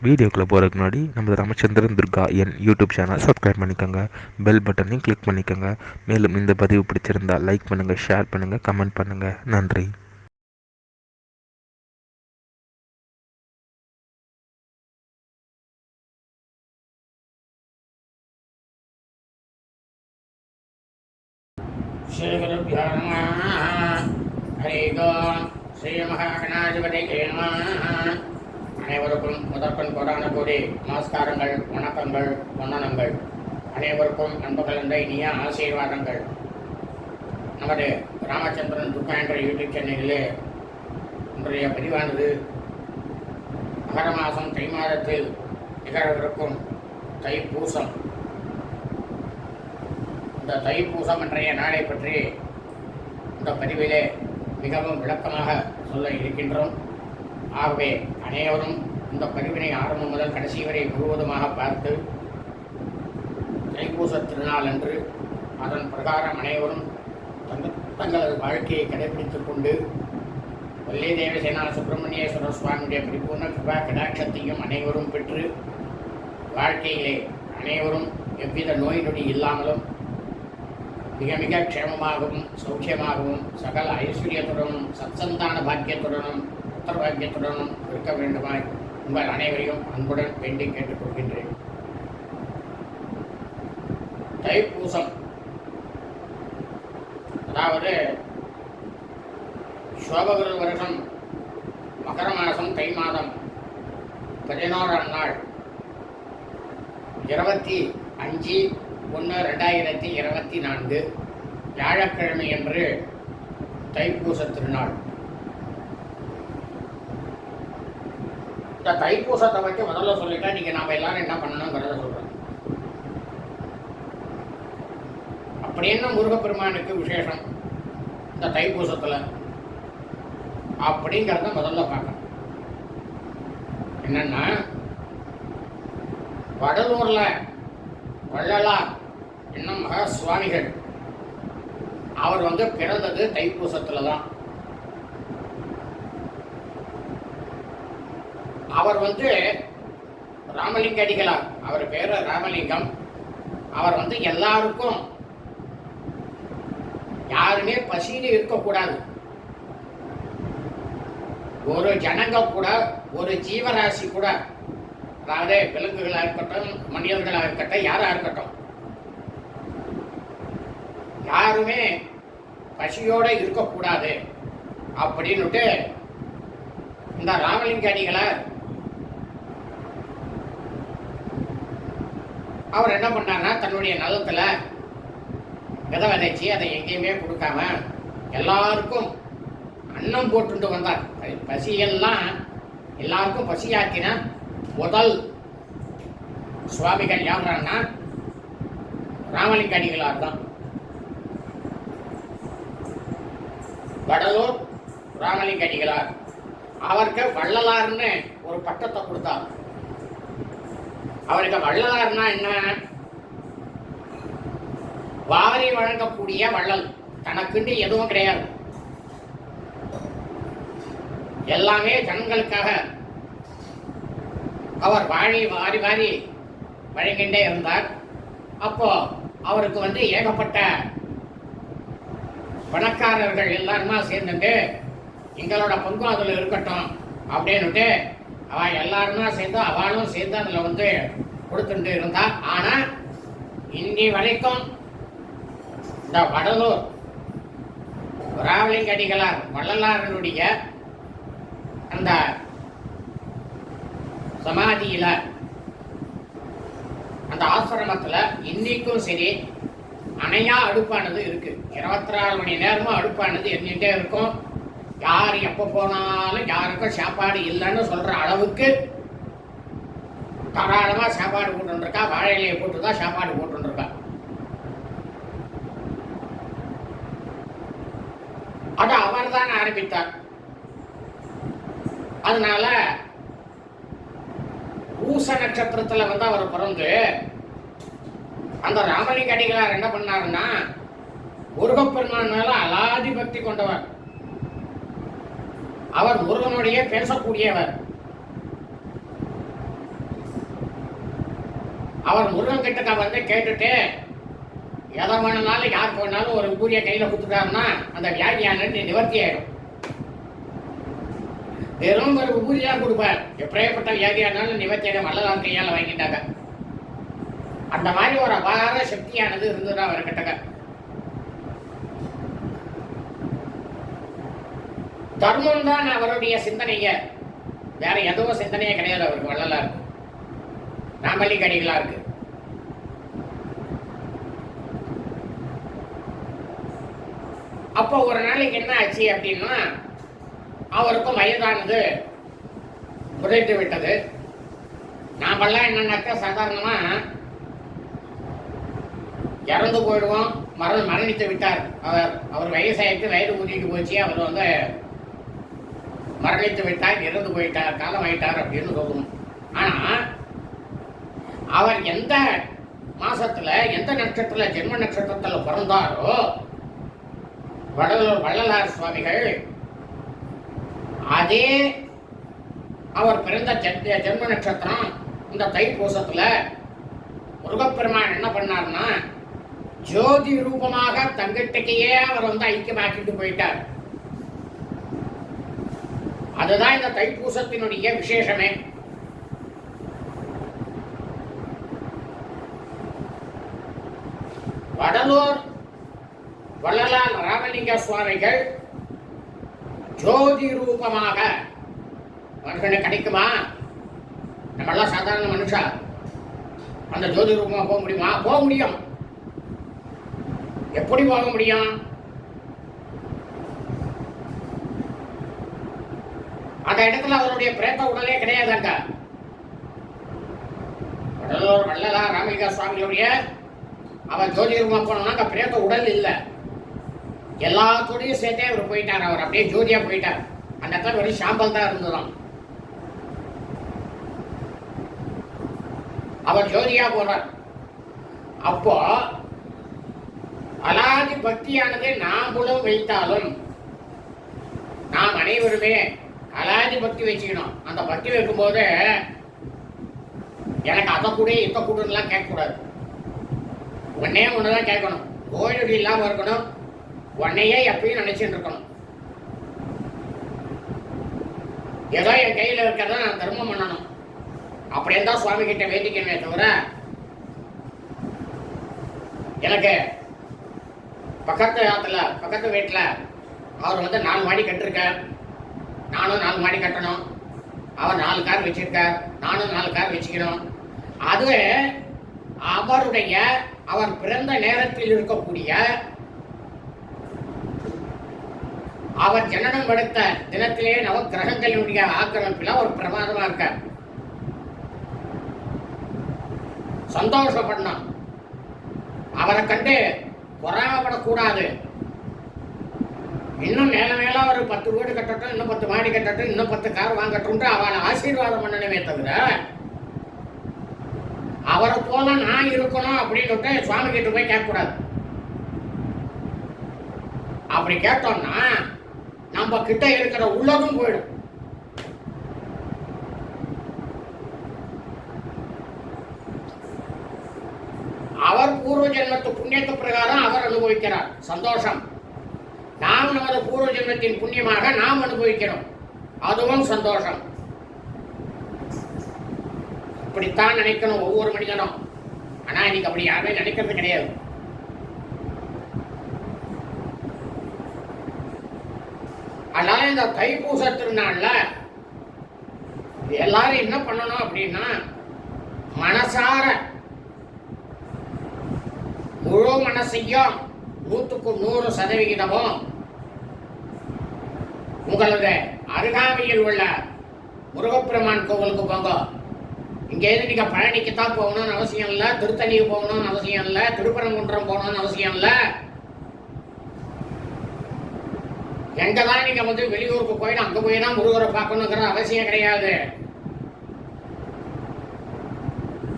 வீடியோக்குள்ளே போகிறதுக்கு முன்னாடி நம்ம ராமச்சந்திரன் துர்கா என் யூடியூப் சேனல் சப்ஸ்கிரைப் பண்ணிக்கோங்க, பெல் பட்டனையும் கிளிக் பண்ணிக்கோங்க. மேலும் இந்த பதிவு பிடிச்சிருந்தால் லைக் பண்ணுங்கள், ஷேர் பண்ணுங்கள், கமெண்ட் பண்ணுங்கள். நன்றி. ஸ்ரீகுருभ्यो நமः. ஹரி ஓம். ஸ்ரீ மகாகணாதிபதியே நமः. அனைவருக்கும் முதற்கண் கோடான கோடி நமஸ்காரங்கள், வணக்கங்கள், வந்தனங்கள். அனைவருக்கும் அன்பு கலந்த இனிய ஆசீர்வாதங்கள். நமது ராமச்சந்திரன் துர்கா என்ற யூடியூப் சேனலிலே இன்றைய பதிவானது மகர மாதம் தை மாதத்தில் நிகழவிருக்கும் தைப்பூசம். இந்த தைப்பூசம் என்ற நாளை பற்றி இந்த பதிவிலே மிகவும் விளக்கமாக சொல்ல இருக்கின்றோம். ஆகவே அனைவரும் இந்த பதிவினை ஆரம்பம் முதல் கடைசி வரை முழுவதுமாக பார்த்து தைப்பூச திருநாள் அன்று அதன் பிரகாரம் அனைவரும் தங்களது வாழ்க்கையை கடைபிடித்துக் கொண்டு வள்ளி தேவசேனா சுப்பிரமணியேஸ்வர சுவாமியுடைய பரிபூர்ண கிருபா கடாட்சத்தையும் அனைவரும் பெற்று வாழ்க்கையிலே அனைவரும் எவ்வித நோய் நொடி இல்லாமலும் மிக மிக க்ஷேமமாகவும் சௌக்கியமாகவும் சகல ஐஸ்வர்யத்துடனும் சத்சந்தான பாக்கியத்துடனும் புத்திர பாக்கியத்துடனும் இருக்க வேண்டுமாய் உங்கள் அனைவரையும் அன்புடன் வேண்டி கேட்டுக்கொள்கின்றேன். தைப்பூசம் அதாவது சோபகிரு வருஷம் மகர மாதம் தை மாதம் 11ஆம் நாள் 25/1/2024 வியாழக்கிழமை என்று தைப்பூச திருநாள். இந்த தைப்பூசத்தை பற்றி முதல்ல சொல்லிட்டா நீங்கள் நாம் எல்லாரும் என்ன பண்ணணுங்கிறத சொல்கிறோம். அப்படி என்ன முருகப்பெருமானுக்கு விசேஷம் இந்த தைப்பூசத்தில் அப்படிங்கிறத முதல்ல பார்க்கணும். என்னன்னா, வடலூர்ல வள்ளலார் என்னும் மகா சுவாமிகள் அவர் பிறந்தது தைப்பூசத்துல தான். அவர் ராமலிங்க அடிகளார், அவர் பேரு ராமலிங்கம். அவர் எல்லாருக்கும் யாருமே பசின்னு இருக்கக்கூடாது. ஒரு ஜனங்க கூட, ஒரு ஜீவராசி கூட, அதாவது விலங்குகளாக இருக்கட்டும், மனிதர்களாக இருக்கட்டும், யாராக இருக்கட்டும், யாருமே பசியோட இருக்கக்கூடாது அப்படின்னுட்டு இந்த ராமலிங்க அடிகளார் அவர் என்ன பண்ணார்னா, தன்னுடைய நலத்துல விதை விதைச்சி அதை எங்கேயுமே கொடுக்காம எல்லாருக்கும் அன்னம் போட்டு வந்தார். பசியெல்லாம் எல்லாருக்கும் பசியாக்கின முதல் சுவாமிகள் யாருன்னா ராமலிங்க அடிகளார் தான். வடலூர் ராமலிங்க அடிகளார் அவருக்கு வள்ளலார்னு ஒரு பட்டத்தை கொடுத்தார். அவருக்கு வள்ளலார்னா என்ன? வாரி வழங்கக்கூடிய வள்ளல். தனக்குண்டு எதுவும் கிடையாது, எல்லாமே ஜனங்களுக்காக அவர் வாரி வாரி வழங்கிண்டே இருந்தார். அப்போ அவருக்கு ஏகப்பட்ட பணக்காரர்கள் எல்லாருமா சேர்ந்துட்டு எங்களோட பங்கும் அதில் இருக்கட்டும் அப்படின்னுட்டு அவ எல்லாருமா சேர்ந்து அவளும் சேர்ந்து அதில் கொடுத்துட்டு இருந்தா. ஆனா இன்னி வரைக்கும் இந்த வடலூர் ராமலிங்க அடிகளார் வள்ளலாரனுடைய அந்த சமாதியில, அந்த ஆசிரமத்துல இன்னைக்கும் சரி அணையா அடுப்பானது இருக்கு. 24 மணி நேரமும் அடுப்பானது எண்ணிட்டே இருக்கும். யார் எப்ப போனாலும் யாருக்கும் சாப்பாடு இல்லைன்னு சொல்ற அளவுக்கு தாராளமா சாப்பாடு போட்டுருக்கா. வாழை இலையை போட்டுதான் சாப்பாடு போட்டுருக்கா. அது அவர் தான் ஆரம்பித்தார். அதனால பூச நட்சத்திரத்துல அவர் பிறந்து அந்த ராமலிங்க அடிகளார் என்ன பண்ணாருன்னா, முருகப்பெருமான் மேல அலாதி பக்தி கொண்டவர். அவர் முருகனுடைய பேசக்கூடியவர். அவர் முருகன் கிட்டக்க வந்து கேட்டுட்டு எதை வேணுனாலும் யாருக்கு வேணாலும் ஒரு விபூதியை கையில் கொடுத்துட்டாருன்னா அந்த வியாதியானது நிவர்த்தி ஆயிடும். வெறும் ஒரு விபூதியாக கொடுப்பார், எப்படியேப்பட்ட வியாதியானாலும் நிவர்த்தி ஆயிடும். வள்ளலார் கையால் வாங்கிட்டாங்க. அந்த மாதிரி ஒரு அபார சக்தியானது இருந்ததுதான் அவர்கிட்டக்க. தர்மம் தான் அவருடைய சிந்தனைய, வேற எதுவும் சிந்தனையே கிடையாது அவருக்கு. வள்ளலார் ராமலி கடிகளா இருக்கு. அப்போ ஒரு நாளைக்கு என்ன ஆச்சு அப்படின்னா, அவருக்கும் வயதானது புதைத்து விட்டது. நாமெல்லாம் என்னன்னாக்கா சாதாரணமா இறந்து போயிடுவோம், மரணித்து விட்டார் அவர் வயசாயிட்டு, வயது கூட்டிட்டு போச்சு, அவர் வந்து மரணித்து விட்டார், இறந்து போயிட்டார், காலம் ஆயிட்டார் அப்படின்னு சொல்லுவோம். ஆனா அவர் எந்த மாசத்துல எந்த நட்சத்திரத்துல ஜென்ம நட்சத்திரத்துல பிறந்தாரோ வள்ளலார் சுவாமிகள் அதே அவர் பிறந்த ஜென்ம நட்சத்திரம் இந்த தைப்பூசத்துல முருகப்பெருமான் என்ன பண்ணார்னா ஜோதி ரூபமாக தங்கட்டுக்கையே அவர் வந்து ஐக்கியமாக்கிட்டு போயிட்டார். அதுதான் இந்த தைப்பூசத்தினுடைய விசேஷமே. வடலூர் வள்ளலார் ராமலிங்க சுவாமிகள் ஜோதி ரூபமாக மனுஷனுக்கு கிடைக்குமா? நம்மளாம் சாதாரண மனுஷா அந்த ஜோதி ரூபமா போக முடியுமா? போக முடியும். எப்படி போக முடியும்? அந்த இடத்துல அவருடைய பிரேத உடலே கிடையாதாங்க. வடலூர் வள்ளலார் ராமலிங்க சுவாமிகளுடைய அவர் ஜோதி ரூபமா போனோம்னா அங்க பிரேத உடல் இல்லை. எல்லாத்தோடையும் சேர்த்தே அவர் போயிட்டார். அவர் அப்படியே ஜோதியா போயிட்டார். அந்த இடத்துல வெறும் சாம்பல் தான் இருந்ததாம். அவர் ஜோதியா போறார். அப்போ அலாதி பக்தியானது நாம்பளும் வைத்தாலும் நாம் அனைவருமே அலாதி பக்தி வச்சுக்கணும். அந்த பக்தி வைக்கும்போது எனக்கு அதை கூட இத்த கூடலாம் கேட்கக்கூடாது. உடனே ஒண்ணுதான் கேட்கணும். ஓய்வு இல்லாம இருக்கணும். உன்னையே எப்பயும் நினைச்சுட்டு இருக்கணும். ஏதோ என் கையில இருக்கிறத நான் தர்மம் பண்ணணும் அப்படியே தான் சுவாமி கிட்ட வேண்டிக்கணுமே தவிர, எனக்கு பக்கத்து வீட்டுல அவர் வந்து 4 மாடி கட்டிருக்கார், நானும் 4 மாடி கட்டணும். அவர் 4 கார் வச்சிருக்கார், நானும் 4 கார் வச்சுக்கணும். அது அவருடைய அவர் பிறந்த நேரத்தில் இருக்கக்கூடிய அவர் ஜனனம் எடுத்த தினத்திலே நவ கிரகங்களுடைய ஆக்கிரமிப்பில் ஒரு பிரமாதமா இருக்கார். சந்தோஷப்படணும். அவரை கண்டு பொறாமப்படக்கூடாது. இன்னும் மேல ஒரு 10 வீடு கட்டட்டும், இன்னும் 10 மாடி கட்டட்டும், இன்னும் 10 கார் வாங்கட்டும் அவளை ஆசீர்வாதம் பண்ணணுமே தவிர, அவரை போல நான் இருக்கணும் அப்படின்னு சுவாமி கிட்ட போய் கேட்கக்கூடாது. அப்படி கேட்டோம்னா நம்ம கிட்ட இருக்கிற உள்ளதும் போயிடும். அவர் பூர்வ ஜென்மத்து புண்ணியத்து பிரகாரம் அவர் அனுபவிக்கிறார் சந்தோஷம். நாம் நமது பூர்வ ஜென்மத்தின் புண்ணியமாக நாம் அனுபவிக்கிறோம், அதுவும் சந்தோஷம். இப்படித்தான் நினைக்கணும் ஒவ்வொரு மனிதனும். ஆனா இன்னைக்கு அப்படி யாருமே நினைக்கிறது கிடையாது. அதனால இந்த தைப்பூச திருநாள்ல எல்லாரும் என்ன பண்ணணும் அப்படின்னா, மனசார முழு மனசையும் 100க்கு 100% உங்களது அருகாமையில் உள்ள முருகப்பெருமான் கோவிலுக்கு போங்க. இங்கேருந்து நீங்க பழனிக்கு தான் போகணும்னு அவசியம் இல்லை, திருத்தணிக்கு போகணும்னு அவசியம் இல்லை, திருப்பரங்குன்றம் போகணும்னு அவசியம் இல்லை. எங்கதான் நீங்க வந்து வெளியூருக்கு போயிட்டு அங்க போய் தான் முருகரை பார்க்கணுங்கிற அவசியம் கிடையாது.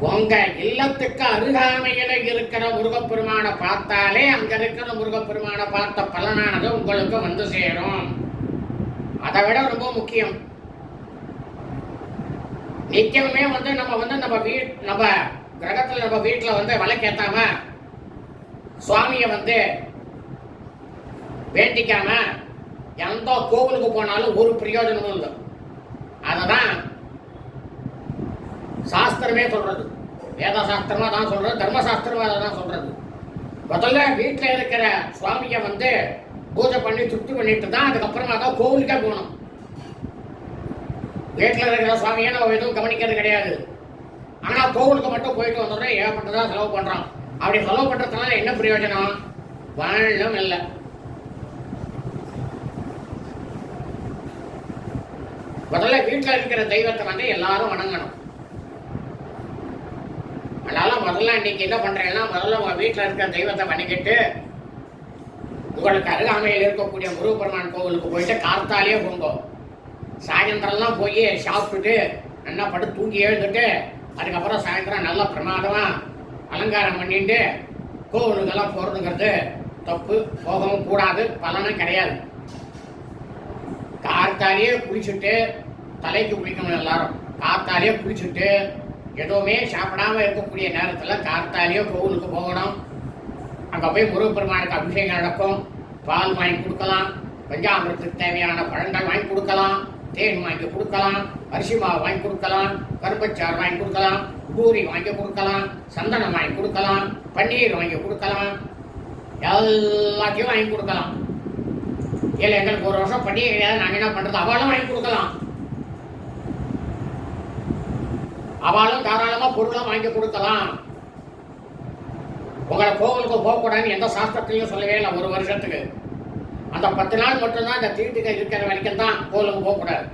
உங்க இல்லத்துக்கு அருகாமையில இருக்கிற முருகப்பெருமானை பார்த்தாலே அங்க இருக்கிற முருகப்பெருமானை பார்த்த பலனானது உங்களுக்கு வந்து சேரும். அதை விட ரொம்ப முக்கியம், நித்தியமே வந்து நம்ம கிரகத்தில் நம்ம வீட்டில் வந்து விளக்கேத்தாம சுவாமியை வந்து வேண்டிக்காம எந்த கோவிலுக்கு போனாலும் ஒரு பிரயோஜனமும் இல்லை. அததான் சாஸ்திரமே சொல்றது. வேத சாஸ்திரமா தான் சொல்றது, தர்மசாஸ்திரமா தான் சொல்றது. முதல்ல வீட்டில் இருக்கிற சுவாமியை வந்து பூஜை பண்ணி சுத்தி பண்ணிட்டு தான் அதுக்கப்புறமா தான் கோவிலுக்கே போகணும். வீட்டில் இருக்கிற சுவாமியை நம்ம எதுவும் கவனிக்கிறது கிடையாது. ஆனா கோவிலுக்கு மட்டும் போயிட்டு வந்தோடனே ஏகப்பட்டதான் செலவு பண்றோம். அப்படி செலவு பண்றதுனால என்ன பிரயோஜனம்? வாழும் இல்லை. முதல்ல வீட்டில் இருக்கிற தெய்வத்தை வந்து எல்லாரும் வணங்கணும். அதனால முதல்ல இன்னைக்கு என்ன பண்றேன்னா, முதல்ல உங்க வீட்டில் இருக்கிற தெய்வத்தை வணங்கிட்டு உங்களுக்கு அருகாமையில் இருக்கக்கூடிய முருகப்பெருமான் கோவிலுக்கு போயிட்டு கார்த்தாலேயே போங்க. சாயந்தரம்லாம் போய் சாப்பிட்டுட்டு நல்லா படுத்து தூங்கி எழுந்துட்டு அதுக்கப்புறம் சாயந்தரம் நல்லா பிரமாதமா அலங்காரம் பண்ணிட்டு கோவிலுக்கெல்லாம் போறதுங்கிறது தப்பு. போகவும் கூடாது, பலனும் கிடையாது. கார்த்தாலேயே குளிச்சுட்டு, தலைக்கு குளிக்கணும் எல்லாரும். கார்த்தாலேயே குளிச்சுட்டு எதுவுமே சாப்பிடாம இருக்கக்கூடிய நேரத்தில் கார்த்தாலேயே கோவிலுக்கு போகணும். அங்கே போய் முருகப்பெருமானுக்கு அபிஷேகம் நடக்கும். பால் வாங்கி கொடுக்கலாம், பஞ்சாமிரத்துக்கு தேவையான பழங்கள் வாங்கி கொடுக்கலாம், தேன் வாங்கி கொடுக்கலாம், அரிசி மாவு வாங்கி கொடுக்கலாம், கரும்பச்சாறு வாங்கி கொடுக்கலாம், பூரி வாங்கி கொடுக்கலாம், சந்தனம் வாங்கி கொடுக்கலாம், பன்னீர் வாங்கி கொடுக்கலாம், எல்லாத்தையும் வாங்கி கொடுக்கலாம். இல்லை எங்களுக்கு ஒரு வருஷம் பண்டிகை கிடையாது, நாங்கள் என்ன பண்ணுறது? அவளும் வாங்கி கொடுக்கலாம். அவளும் தாராளமாக பொருளாக வாங்கி கொடுக்கலாம். உங்களை கோவிலுக்கு போகக்கூடாதுன்னு எந்த சாஸ்திரத்திலையும் சொல்லவே இல்லை. ஒரு வருஷத்துக்கு அந்த 10 நாள் மட்டும்தான் இந்த தீட்டுகள் இருக்கிற வரைக்கும் தான் கோவிலுக்கு போகக்கூடாது.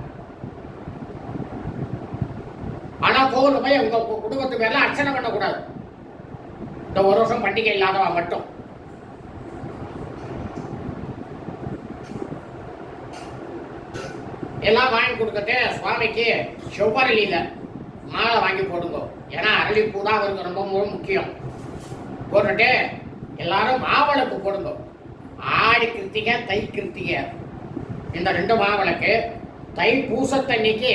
ஆனால் கோவிலுக்கு போய் உங்க குடும்பத்து பேர்ல அர்ச்சனை பண்ணக்கூடாது. இந்த ஒரு வருஷம் பண்டிகை இல்லாதவா மட்டும். எல்லாம் வாங்கி கொடுத்துட்டு சுவாமிக்கு செவ்வரளியில மாலை வாங்கி போடுங்க. ஏன்னா அரளிப்பூ தான் அவருக்கு ரொம்ப முக்கியம். போட்டுட்டு எல்லாரும் மாவிளக்கு போடுங்க. ஆடி கிருத்திகை, தை கிருத்திகை, இந்த 2 மாவிளக்கு. தை பூசத்தன்னைக்கு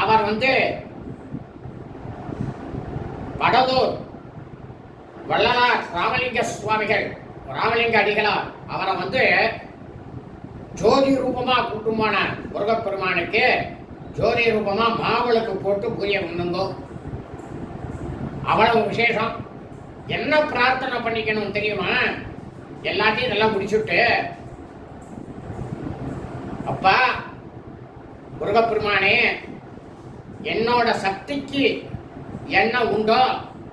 அவர் வந்து வடலூர் வள்ளலார் ராமலிங்க சுவாமிகள், ராமலிங்க அடிகளார் அவரை வந்து ஜோதி ரூபமா கூட்டுமான முருகப்பெருமானுக்கு ஜோதி ரூபமா மாவிளக்கு போட்டு பூஜை பண்ணுங்கோ. அவ்வளவு விசேஷம். என்ன பிரார்த்தனை பண்ணிக்கணும் தெரியுமா? எல்லாத்தையும் நல்லா முடிச்சுட்டு, அப்பா முருகப்பெருமானே, என்னோட சக்திக்கு என்ன உண்டோ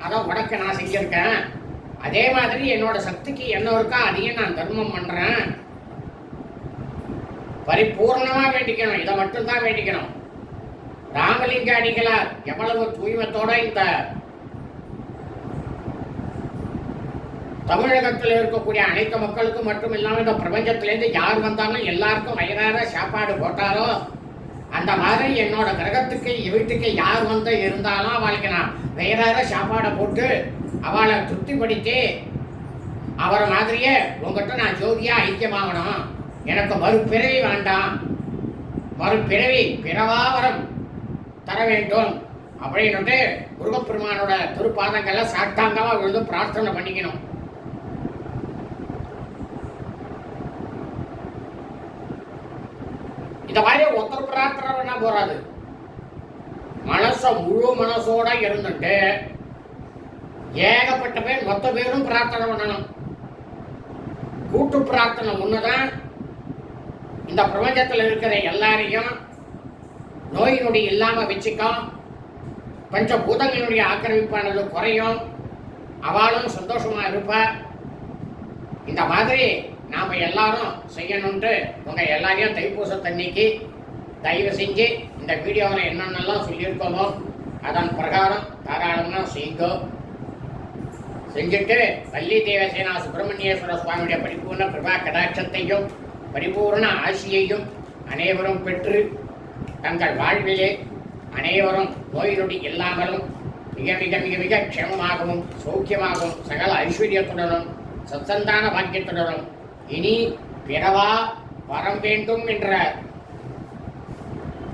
அதை உனக்கு நான் செஞ்சிருக்கேன். அதே மாதிரி என்னோட சக்திக்கு என்ன இருக்கா அதையும் நான் தர்மம் பண்றேன். பரிபூர்ணமா வேண்டிக்கணும். இதை மட்டும்தான் வேண்டிக்கணும். ராமலிங்க அடிகளார் எவ்வளவு தூய்மத்தோட இந்த தமிழகத்தில் இருக்கக்கூடிய அனைத்து மக்களுக்கும் மட்டும் இல்லாமல் இந்த பிரபஞ்சத்திலேருந்து யார் வந்தாலும் எல்லாருக்கும் வயிறார சாப்பாடு போட்டாரோ, அந்த மாதிரி என்னோட கிரகத்துக்கு வீட்டுக்கு யார் வந்து இருந்தாலும் அவளுக்கு நான் வயிறார சாப்பாடை போட்டு அவளை திருப்திப்படுத்தி அவரை மாதிரியே உங்ககிட்ட நான் ஜோதியா ஐக்கியமாகணும். எனக்கு மறுபிறவி வேண்டாம், மறுபிறவி பிறவாவரம் தர வேண்டும் அப்படின்னுட்டு முருகப்பெருமானோட திருப்பாதங்கள்ல சாட்டாங்கமா விழுந்து பிரார்த்தனை பண்ணிக்கணும். இந்த மாதிரி ஒருத்தர் பிரார்த்தனை பண்ணா போறாது. முழு மனசோட இருந்துட்டு ஏகப்பட்ட பேர் மொத்த பேரும் பிரார்த்தனை பண்ணணும். கூட்டு பிரார்த்தனை முன்னதான் இந்த பிரபஞ்சத்தில் இருக்கிற எல்லாரையும் நோய் நொடி இல்லாம வச்சுக்கும். பஞ்ச பூதங்களுடைய ஆக்கிரமிப்பானது குறையும். அவளும் சந்தோஷமா இருப்ப. இந்த மாதிரி நாம எல்லாரும் செய்யணும்ட்டு உங்க எல்லாரையும் தைப்பூசத்தன்னைக்கு தயவு செஞ்சு இந்த வீடியோவில் என்னென்னலாம் சொல்லியிருக்கோமோ அதன் பிரகாரம் தாராளமா செய்யுங்க. செஞ்சுட்டு வள்ளி தேவசேனா சுப்பிரமணியேஸ்வர சுவாமியுடைய பரிபூர்ண கிருபா கடாட்சத்தையும் பரிபூர்ண ஆசியையும் அனைவரும் பெற்று தங்கள் வாழ்விலே அனைவரும் நோய் நொடி இல்லாமலும் மிக மிக மிக மிக க்ஷேமமாகவும் சௌக்கியமாகவும் சகல ஐஸ்வர்யத்துடனும் சத்சந்தான பாக்கியத்துடனும் இனி பிறவா வரம் வேண்டும் என்ற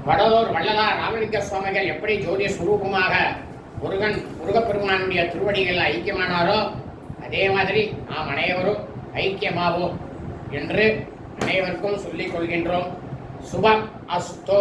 வடலூர் வள்ளலார் ராமலிங்க சுவாமிகள் எப்படி ஜோதி சுரூபமாக முருகப்பெருமானுடைய திருவடிகள் ஐக்கியமானாரோ அதே மாதிரி நாம் அனைவரும் ஐக்கியமாவோம் என்று அனைவருக்கும் சொல்லிக் கொள்கின்றோம். சுப அஸ்தோ.